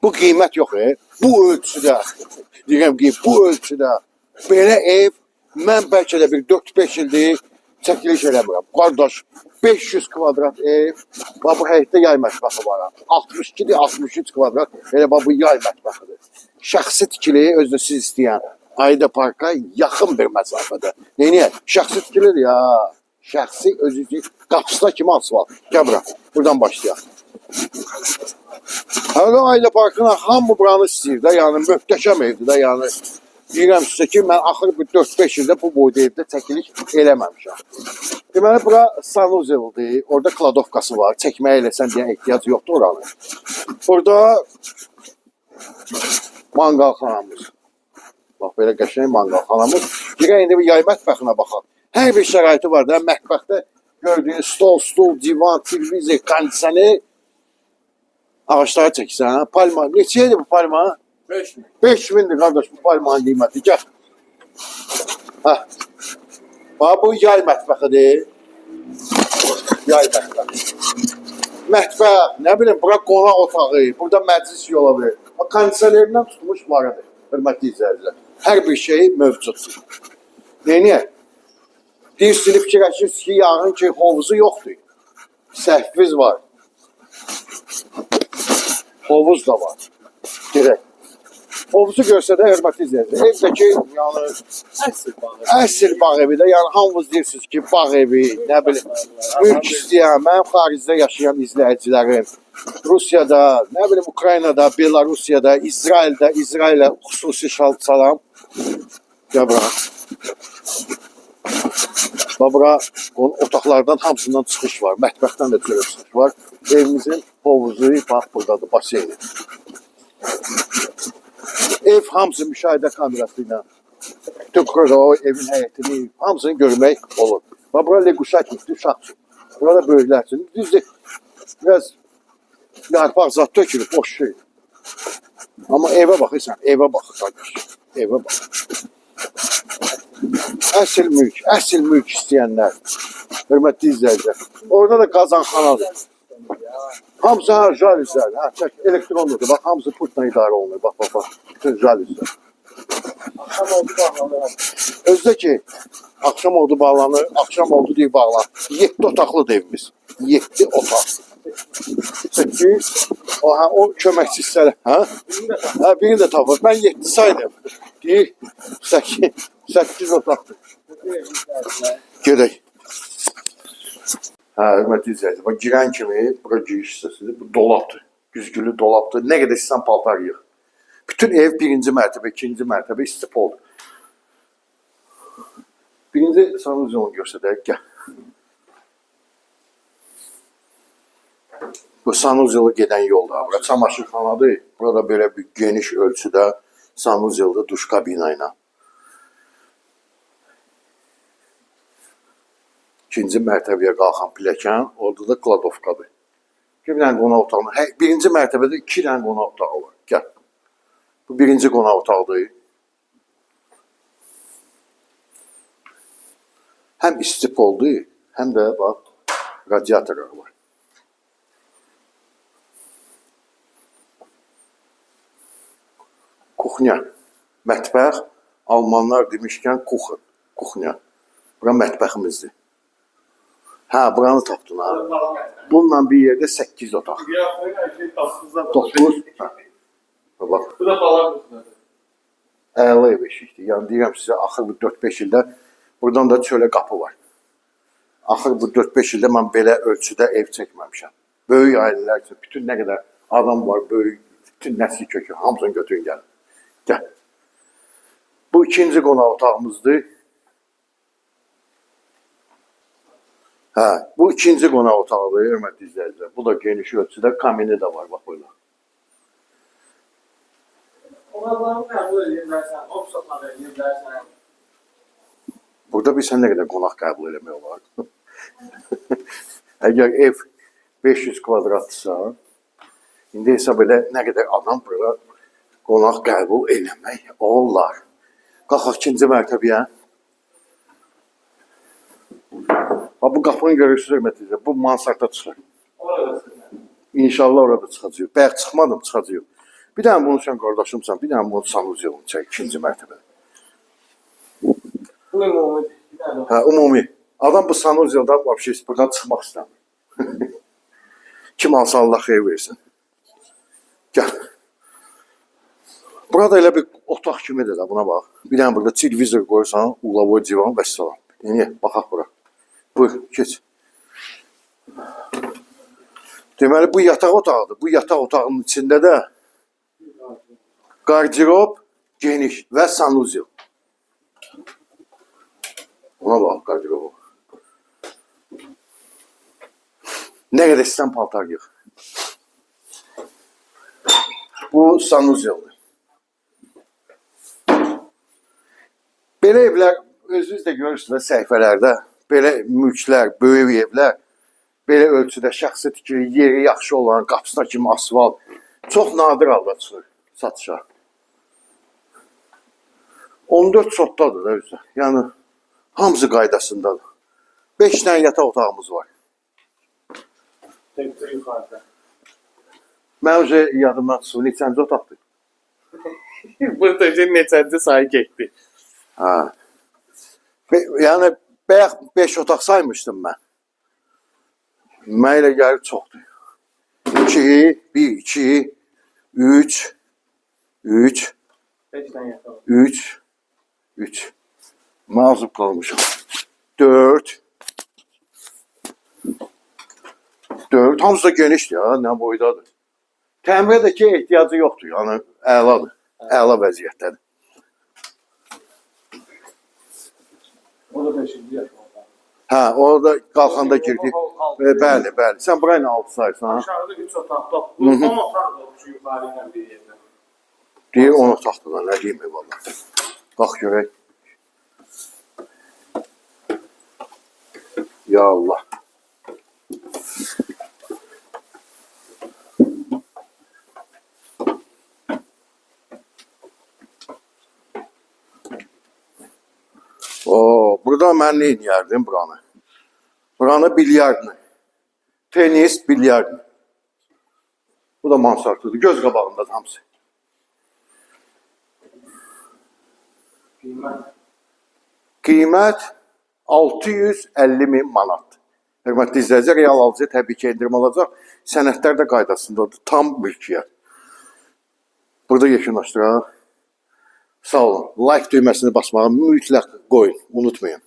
bu qiymət yox, bu ölçüdə, deyirəm ki, bu ölçüdə belə ev mən bəlkə də bir 4-5 ildir çəkiliş eləmirəm. Qardaş, 500 kvadrat ev, bu həyətdə yay mətbəxi var. 62-dir, 63 kvadrat, elə bu yay mətbəxidir. Şəxsi tikili, özü siz istəyən, Ayda Parka yaxın bir məsafədə. Neyini? Şəxsi tikilir ya, şəxsi özü qapısına kimi asfalt. Gəl bura, buradan başlayaq. Hələ Ayda Parkına hamı buranı istəyir də, yəni möhtəşəm evdir də, yəni deyirəm sizə ki, mən axır bir 4-5 ildə bu boyda evdə çəkiliş eləməmişəm. Deməli, bura sanuzeldir, orada kladovkası var, çəkməyə eləsən deyən ehtiyac yoxdur oranı. Burada manqalxanamız. Bax, belə qəşəng manqalxanamız. Girək, indi bir yay mətbəxinə baxaq. Hər bir şəraiti var da, mətbəxdə gördüyünüz stol, stul, divan, televizor, kondisioner, ağaçları çəksən, palma. Neçəyədir bu palma? 5.000. 5.000'dir qardaş bu palmanın qiyməti. Gəl. Bax, bu yay mətbəxidir. Yay mətbəxi. Mətbəx, nə bilim, bura qonaq otağı, burada məclis yola bilir. Kondisionerindən tutmuş varıdır, hörmətli izləyicilər. Hər bir şey mövcuddur. Neyini? Deyirsiniz, fikirləşirsiniz ki, yağın ki, hovuzu yoxdur. Səhviz var. Hovuz da var. Gerək. Hovuzu görsə də hörmətli izləyicilər. Evdəki, yəni, əsl bağ evi də, yəni hamınız deyirsiniz ki, bağ evi, nə bilim, mülk istəyən, mənim xaricdə yaşayan izləyicilərim, Rusiyada, nə bilim, Ukraynada, Belarusiyada, İsrailə xüsusi salam. Gəl bura. Bura otaqlardan hamısından çıxış var, mətbəxdən də çıxış var. Evimizin hovuzu, bax, buradadır, baseyni. Ev hamısı müşahidə kamerası ilə, bütün o evin həyətini, hamısını görmək olur. Bax, bura lequşaklikdir, uşaq üçün. Burada böyüklər üçün. Düzdür, biraz yarpaq zat tökülür, boş şey. Amma evə baxırsan, evə bax, qardaş, evə bax. Əsl mülk istəyənlər, hörmətli izləyicilər. Orada da qazanxanadır. Hamısı jalüzlər, elektronludur. Bax, hamısı pultla idarə olunur. Bax, bütün jalüzlər. Akşam oldu bağlanır. Özdə ki, akşam oldu bağlanır, akşam oldu deyib bağlanır. 7 otaqlıdır evimiz. 7 otaq. 8, o köməkçi hissələr. Birini də tapır. Mən 7 saydım. Deyir, 8 otaqdır. Gedək. Hörmətli izləyicilər, bax, girən kimi, bura giriş hissəsidir, bu dolabdır, güzgülü dolabdır, nə qədər istəyən paltar yığ. Bütün ev birinci mərtəbə, ikinci mərtəbə istipoldur. Birinci sanuzyonu göstərək, gəl. Bu sanuzyolu gedən yolda, bura çamaşırxanadır, burada belə bir geniş ölçüdə sanuzyolda duş kabina ilə. İkinci mərtəbəyə qalxan pilləkən, orada da kladovkadır. Bir dənə qonaq otağına, birinci mərtəbədə 2 dənə qonaq otağı var. Gəl. Bu birinci qonaq otağıdır. Həm istipoldur, həm də bax, radiatorlar var. Kuxnya, mətbəx, Almanlar demişkən kuxnya. Bura mətbəximizdir. Buranı tapdın ha. Bununla bir yerdə 8 otaq. 9. Bax. Bu da balar mısınız? Əla ev eşikdir. Yəni deyirəm sizə, axır bu 4-5 ildə buradan da çölə qapı var. Axır bu 4-5 ildə mən belə ölçüdə ev çəkməmişəm. Böyük ailələr üçün bütün nə qədər adam var, böyük, bütün nəsil kökü, hamısını götürün gəlin. Gəl. Bu ikinci qonaq otağımızdır. Bu ikinci qonaq otağıdır, hörmətli izləyicilər. Bu da geniş ölçüdə, kamini də var, bax böyle. Qonaqlarını qəbul edirlərsən, opsatları edirlərsən. Burada bir sən nə qədər qonaq qəbul eləmək olar. Əgər ev 500 kvadratdırsa, indi hesab elə nə qədər adam burada qonaq qəbul eləmək olar. Qalxaq ikinci mərtəbəyə. Bu qapını görürsünüz, hörmətli izləyicilər, bu mansarda çıxır. İnşallah orada çıxacaq. Bəyək çıxmadım, çıxacaq. Bir dənə bunu sən qardaşımsan, bir dənə bunu sanuzyolunu çək, ikinci mərtəbədə. Bu ümumi. Bir tane. Hə, ümumi. Adam bu sanuzyoldan vəbşə buradan çıxmaq istəmir. Kim alsa Allah xeyir versin. Gəl. Burada elə bir otaq kimidir də, buna bax. Bir dənə burada televizor qoyursan, ulavoy divan və salam. Yəni, baxaq bura. Buyur, keç. Deməli, bu yataq otağıdır. Bu yataq otağının içində də qardirob geniş və sanuzyol. Buna bax, qardirobu. Nə qədər istəyən paltar yığ. Bu sanuzyoldur. Belə evlər, özünüz də görürsünüz səhifələrdə, belə mülklər, böyük evlər, belə ölçüdə şəxsi tikili, yeri yaxşı olan, qapısına kimi asfalt, çox nadir halda çıxır satışa. 14 sotdadır da özü. Yəni, hamısı qaydasındadır. 5 dənə yataq otağımız var. Tek yukarıda. Mən özü yadımdan çıxır, neçənci otaqdır? Burada neçənci sayı getdi. Ha. Yəni, bəyək 5 otaq saymışdım mən. Mən elə gəlir çoxdur. 2, 1, 2, 3, 3, 5 tane yatalım. 3, 3. Mazub qalmışam. 4, 4. Hamısı da genişdir ya, nə boydadır. Təmirdəki ehtiyacı yoxdur, yəni əladır. Əla vəziyyətdədir. O da 5. yatalım. Hə, orada qalxanda girdik. Bəli, bəli. Sən burayla altı sayırsan, ha? Aşağıda 3 otaq. Bak, bu 10 otaq da şu yukarıyla bir yerden. Deyir 10 otaqdır lan, nə deyim valla. Bax görək. Ya Allah. Burada mən nə edərdim buranı? Buranı bilyardını. Tenis, bilyardını. Bu da mansardıdır. Göz qabağında hamısı. Qiymət 650.000 manat. Hörmətli izləyicilər, real alıcıya təbii ki, endirim alacaq. Sənədlər də qaydasındadır. Tam mülkiyyət. Burada yekunlaşdıraq. Sağ olun. Like düyməsini basmağı mütləq qoyun. Unutmayın.